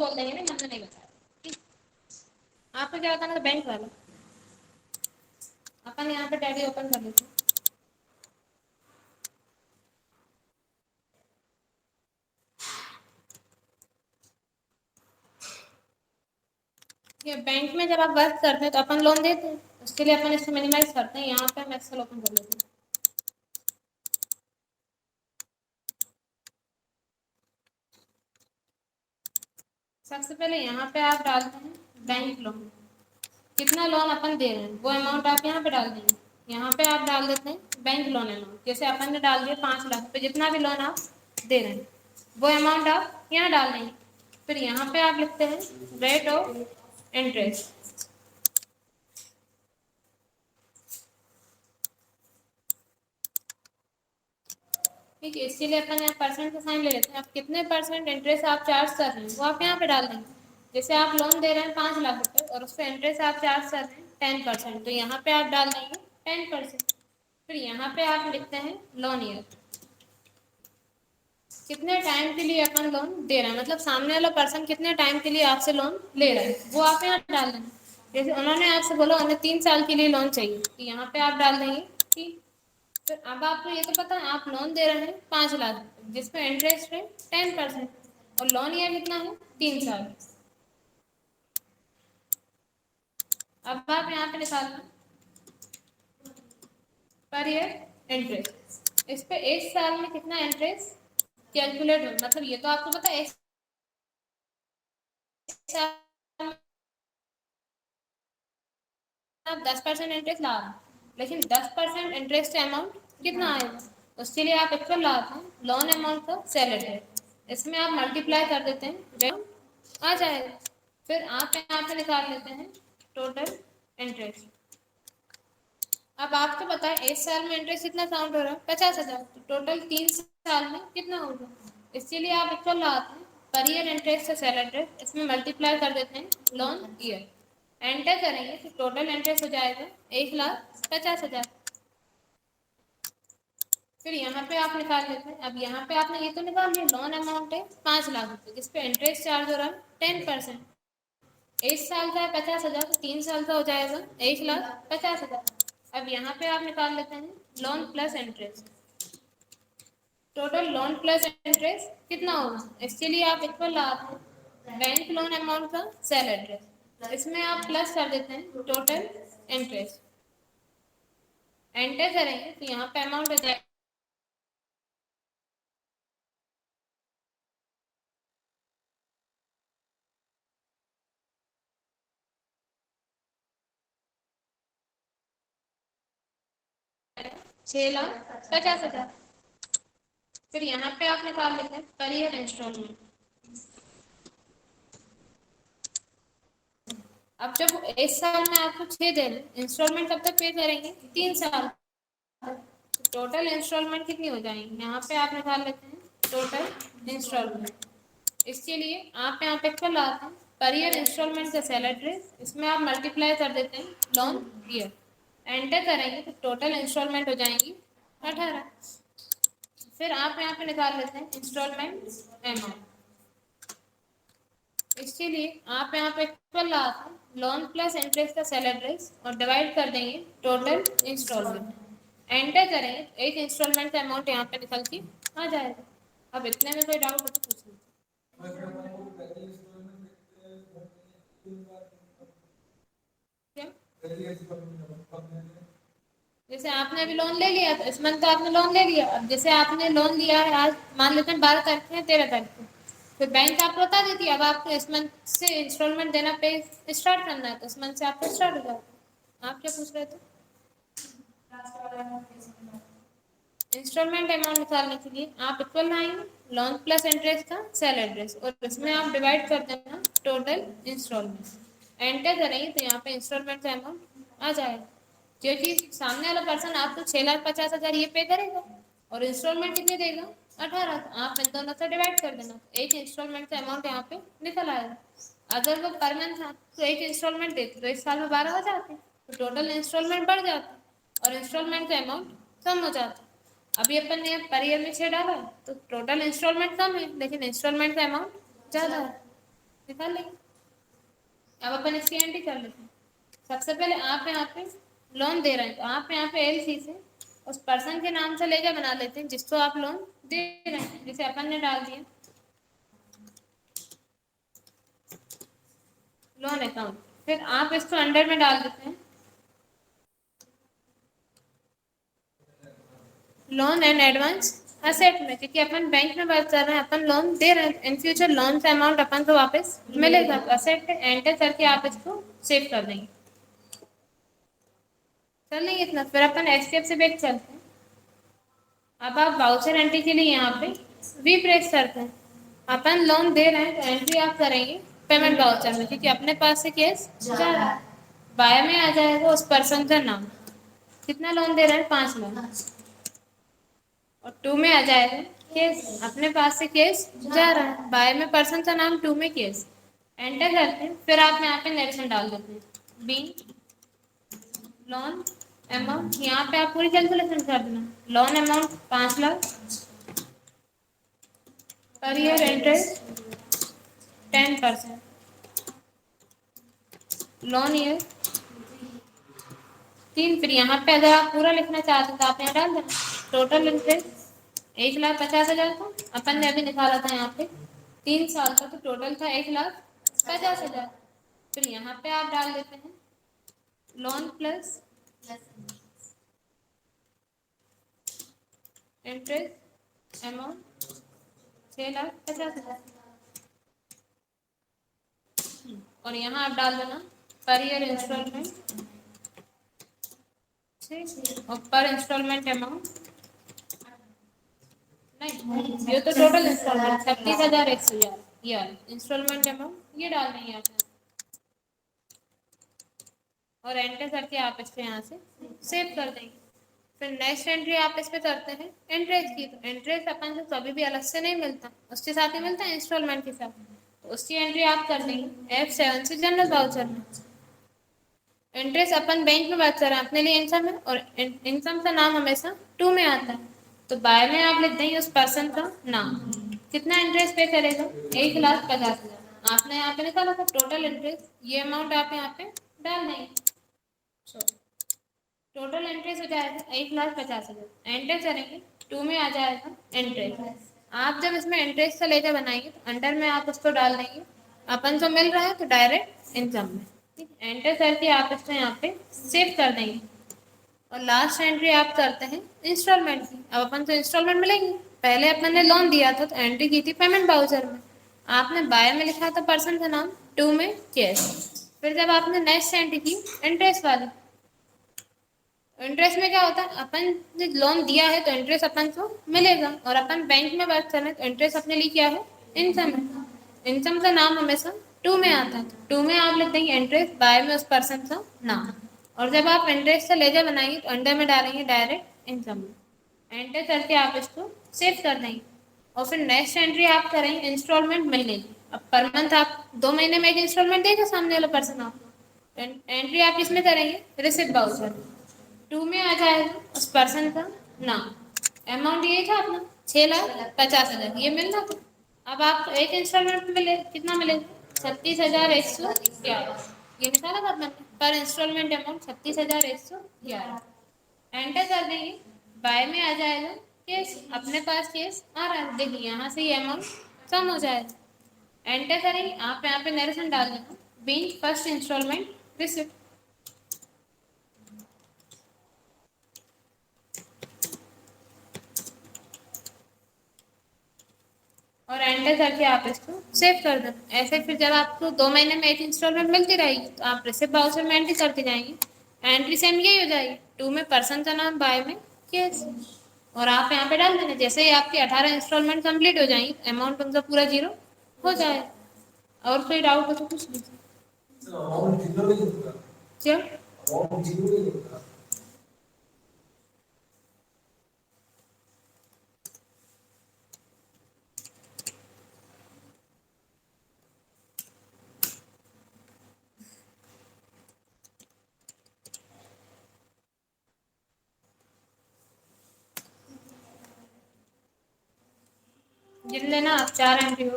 बोल देंगे ना हमने नहीं बताया। आपको क्या बताना था? बैंक वाला अपन यहाँ पे टैली ओपन कर लेते हैं। ये बैंक में जब आप वर्क करते हैं तो अपन लोन देते हैं, उसके लिए अपन इसको मिनिमाइज करते हैं। यहाँ पे हम एक्सेल ओपन कर लेते हैं। सबसे पहले यहाँ पे आप डालते हैं बैंक लोन, कितना लोन अपन दे रहे हैं वो अमाउंट आप यहाँ पे डाल देंगे। यहाँ पे आप डाल देते हैं बैंक लोन अमाउंट, जैसे अपन ने डाल दिया 5 लाख पे, जितना भी लोन आप दे रहे हैं वो अमाउंट आप यहाँ डाल देंगे। फिर यहाँ पे आप लिखते हैं रेट ऑफ इंटरेस्ट। ठीक है, इसके लिए अपन यहाँ परसेंट का साइन ले लेते हैं। आप कितने परसेंट इंटरेस्ट आप चार्ज कर रहे हैं वो आप यहाँ पे डाल देंगे। जैसे आप लोन दे रहे हैं 5 लाख रुपए और उस पर इंटरेस्ट आप चार्ज कर रहे हैं 10%, तो यहाँ पे आप डाल देंगे 10%। फिर यहाँ पे आप लिखते हैं लोन ईयर, कितने टाइम के लिए अपन लोन दे रहे हैं, मतलब सामने वाला पर्सन कितने टाइम के लिए आपसे लोन ले रहा है वो आप यहाँ डाल देंगे। जैसे उन्होंने आपसे बोला उन्हें 3 साल के लिए लोन चाहिए, तो यहाँ पे आप डाल देंगे 3। फिर अब आपको ये तो पता है आप लोन दे रहे हैं 5 लाख जिसपे इंटरेस्ट है 10% और लोन ईयर कितना है 3 साल। अब आप यहाँ पे निकालना पर ईयर इंटरेस्ट, इस पे 1 साल में कितना इंटरेस्ट कैलकुलेट हो, मतलब ये तो आपको पता है 1 साल में आप 10% इंटरेस्ट ला रहे हैं, लेकिन 10% इंटरेस्ट अमाउंट कितना आएगा, उसके लिए आप इक्वल लाते हैं लोन अमाउंट का सैलरी, इसमें आप मल्टीप्लाई कर देते हैं आ जाएगा। फिर आप यहाँ पे निकाल लेते हैं टोटल इंटरेस्ट। अब आपको पता है 1 साल में इंटरेस्ट कितना काउंट हो रहा है 50,000, तो टोटल 3 साल में कितना होगा, इसके लिए आप इक्वल लाते हैं पर ईयर इंटरेस्ट से सैलरी, इसमें मल्टीप्लाई कर देते हैं लोन ईयर, एंटर करेंगे तो टोटल इंटरेस्ट हो जाएगा 1,50,000। फिर यहाँ पे आप निकाल लेते हैं। अब यहाँ पे आपने ये तो निकाल लिया लोन अमाउंट है 5 लाख रुपए जिसपे इंटरेस्ट चार्ज हो रहा है 10%, 1 साल का है 50,000, तो 3 साल का हो जाएगा 1,50,000। अब यहाँ पे आप निकाल लेते हैं loan plus interest, total loan plus interest कितना होगा, इसके लिए आप इक्वल लाते हैं बैंक लोन अमाउंट का सेल एड्रेस, इसमें आप प्लस कर देते हैं टोटल इंटरेस्ट, एंटर करेंगे तो यहाँ पे अमाउंट हो जाएगा 6,50,000। फिर यहाँ पे आप निकाल लेते हैं पर ईयर इंस्टॉलमेंट। अब जब 1 साल में आपको 6 दे रहे हैं, इंस्टॉलमेंट कब तक पे करेंगे 3 साल, तो टोटल इंस्टॉलमेंट कितनी हो जाएंगी, यहाँ पे आप निकाल लेते हैं टोटल इंस्टॉलमेंट। इसके लिए आप यहाँ पे इक्वल लाते हैं पर ईयर इंस्टॉलमेंट का सेल एड्रेस, इसमें आप मल्टीप्लाई कर देते हैं लोन ईयर, एंटर करेंगे तो टोटल इंस्टॉलमेंट हो जाएंगी 18। फिर आप यहाँ पे निकाल लेते हैं इंस्टॉलमेंट अमाउंट, इसके लिए आप यहाँ पे इक्वल लाते हैं लोन प्लस इंटरेस्ट का सेल एड्रेस और डिवाइड कर देंगे टोटल इंस्टॉलमेंट, एंटर करेंगे एक इंस्टॉलमेंट का अमाउंट यहाँ पे निकल के आ जाएगा। अब इतने में कोई डाउट हो तो पूछ लीजिए। क्या जैसे आपने अभी लोन ले लिया तो इस मंथ तो आपने लोन ले लिया, अब जैसे आपने लोन लिया है आज मान लेते हैं 12 तारीख है 13 तारीख को, फिर बैंक आपको बता देती है अब आपको इस मंथ से इंस्टॉलमेंट देना पे स्टार्ट करना है, तो इस मंथ से आपको स्टार्ट हो जाता है। आप क्या पूछ रहे थे? इंस्टॉलमेंट अमाउंट निकालने के लिए आप इक्वल लाएंगे लोन प्लस इंटरेस्ट का सेल एड्रेस और इसमें आप डिवाइड कर देना टोटल इंस्टॉलमेंट, एंटर करेंगे तो यहाँ पे इंस्टॉलमेंट का अमाउंट आ जाएगा, क्योंकि सामने वाला पर्सन आपको 6,50,000 ये पे करेगा और इंस्टॉलमेंट कितनी देगा 18, तो आप इन दोनों से डिवाइड कर देना, एक इंस्टॉलमेंट का अमाउंट यहाँ पे निकल आएगा। अगर वो पर मंथ आपको एक इंस्टॉलमेंट देते तो 1 साल में 12 हो जाते, तो टोटल इंस्टॉलमेंट बढ़ जाता और इंस्टॉलमेंट का अमाउंट कम हो जाता। अभी अपन ने पर ईयर में 6 डाला तो टोटल इंस्टॉलमेंट कम है लेकिन इंस्टॉलमेंट का अमाउंट ज़्यादा है। निकाल लेंगे। अब अपन इसकी एंट्री कर लेते हैं। सबसे पहले आप यहाँ पे लोन दे रहे हैं, तो आप यहाँ पे एलसी से उस पर्सन के नाम से लेके बना लेते हैं जिसको आप लोन दे रहे हैं, जैसे अपन ने डाल दिया लोन अकाउंट। फिर आप इसको अंडर में डाल देते हैं लोन एंड एडवांस असेट में, क्योंकि अपन बैंक में बात कर रहे हैं, अपन लोन दे रहे हैं, इन फ्यूचर लोन का अमाउंट अपन को वापस मिलेगा। असेट पे एंटर करके आप इसको सेव कर देंगे। चल नहीं इतना, फिर अपन एस्केप से बैक चलते हैं। अब आप वाउचर एंट्री के लिए यहाँ पे वी प्रेस करते हैं। अपन लोन दे रहे हैं तो एंट्री आप करेंगे पेमेंट वाउचर में, क्योंकि अपने पास से केस जा रहा है। बाय में आ जाएगा उस पर्सन का नाम, कितना लोन दे रहे हैं 5 लाख, और टू में आ जाएगा केस, अपने पास से केस जा रहा है, बाय में पर्सन का नाम, टू में केस। एंटर करते हैं। फिर आप यहाँ पे नरेशन डाल देते हैं बी लोन अमाउंट, यहाँ पे आप पूरी कैलकुलेशन कर देना। Loan amount 5 lakh, per year interest 10%, loan year 3। फिर यहाँ पे अगर आप पूरा लिखना चाहते हैं तो आप यहाँ डाल देना टोटल इंटरेस्ट 1,50,000 का अपन ने अभी निकाला था यहाँ पे 3 साल का, तो टोटल था 1,50,000। फिर यहाँ पे आप डाल देते हैं लोन प्लस इंटरेस्ट अमाउंट 6,50,000, और यहाँ आप डाल देना पर ईयर इंस्टॉलमेंट 6, और पर इंस्टॉलमेंट अमाउंट नहीं, ये तो टोटल इंस्टॉलमेंट 36,100 यार, इंस्टॉलमेंट अमाउंट ये डाल देंगे आप, और एंटर करके आप इसको यहाँ से सेव कर देंगे। फिर नेक्स्ट एंट्री आप इस पे करते हैं इंटरेस्ट की, तो इंटरेस्ट अपन को कभी भी अलग से नहीं मिलता, उसके साथ ही मिलता है इंस्टॉलमेंट के साथ, तो उसकी एंट्री आप कर देंगे F7 से जनरल वाउचर में। इंटरेस्ट अपन बैंक में बात कर रहे हैं, अपने लिए इनकम है, और इनकम का नाम हमेशा टू में आता है, तो बाय में आप लिख देंगे उस पर्सन का नाम। कितना इंटरेस्ट पे करेगा 1,50,000, आपने यहाँ पे निकाला था टोटल इंटरेस्ट, ये अमाउंट आप यहाँ पे डाल देंगे। टोटल इंटरेस्ट हो जाएगा 1,50,000, एंटर करेंगे टू में आ जाएगा इंटरेस्ट। आप जब इसमें इंटरेस्ट का लेकर बनाएंगे तो अंडर में आप उसको डाल देंगे अपन को मिल रहा है तो डायरेक्ट इनकम में, ठीक। एंटर करके आप इसको यहाँ पे सेव कर देंगे, और लास्ट एंट्री आप करते हैं इंस्टॉलमेंट की। अब अपन को इंस्टॉलमेंट मिलेंगी, पहले अपन ने लोन दिया था तो एंट्री की थी पेमेंट बाउचर में, आपने बाय में लिखा था पर्सन का नाम, टू में कैश। फिर जब आपने नेक्स्ट एंट्री की इंटरेस्ट वाली, इंटरेस्ट में क्या होता है, अपन ने लोन दिया है तो इंटरेस्ट अपन को मिलेगा, और अपन बैंक में बात कर रहे हैं तो इंटरेस्ट अपने लिए क्या है, इनकम है। इनकम का नाम हमेशा टू में आता है, टू में आप लिख देंगे इंटरेस्ट, बाय में उस पर्सन का नाम, और जब आप इंटरेस्ट से लेजर बनाएंगे तो अंडर में डालेंगे डायरेक्ट इनकम में। एंटर करके आप इसको सेव कर देंगे, और फिर नेक्स्ट एंट्री आप करेंगे इंस्टॉलमेंट मिलने की। अब पर मंथ आप 2 महीने में एक इंस्टॉलमेंट देगा सामने वाला पर्सन आपको, एंट्री आप इसमें करेंगे रिसिप्ट बाउचर, टू में आ जाएगा उस पर्सन का नाम, अमाउंट ये था अपना 6,50,000 ये मिल रहा था। अब आप एक इंस्टॉलमेंट मिले कितना मिलेगा 36,111, ये निकाला था अपने पर इंस्टॉलमेंट अमाउंट 36,111। एंटर कर देंगे, बाय में आ जाएगा केस, अपने पास केस आ रहा है, देखिए यहाँ से ये अमाउंट कम हो जाएगा। एंटर करेंगे, आप यहाँ पे नरेशन डाल देना बीइंग फर्स्ट इंस्टॉलमेंट रिसिप्ट, और एंटर करके आप इसको सेव कर देना। ऐसे फिर जब आपको 2 महीने में एक इंस्टॉलमेंट मिलती रहेगी तो आप रिसिप्ट बाउचर में एंट्री करते जाएंगे, एंट्री सेम यही हो जाएगी, टू में पर्सन का नाम, बाय में केस, और आप यहाँ पे डाल देना। जैसे ही आपकी 18 इंस्टॉलमेंट कंप्लीट हो जाएंगी अमाउंट उनका पूरा जीरो हो जाए। और कोई डाउट हो तो पूछ लीजिए। क्या जिन लेना आप 4 एंट्री हो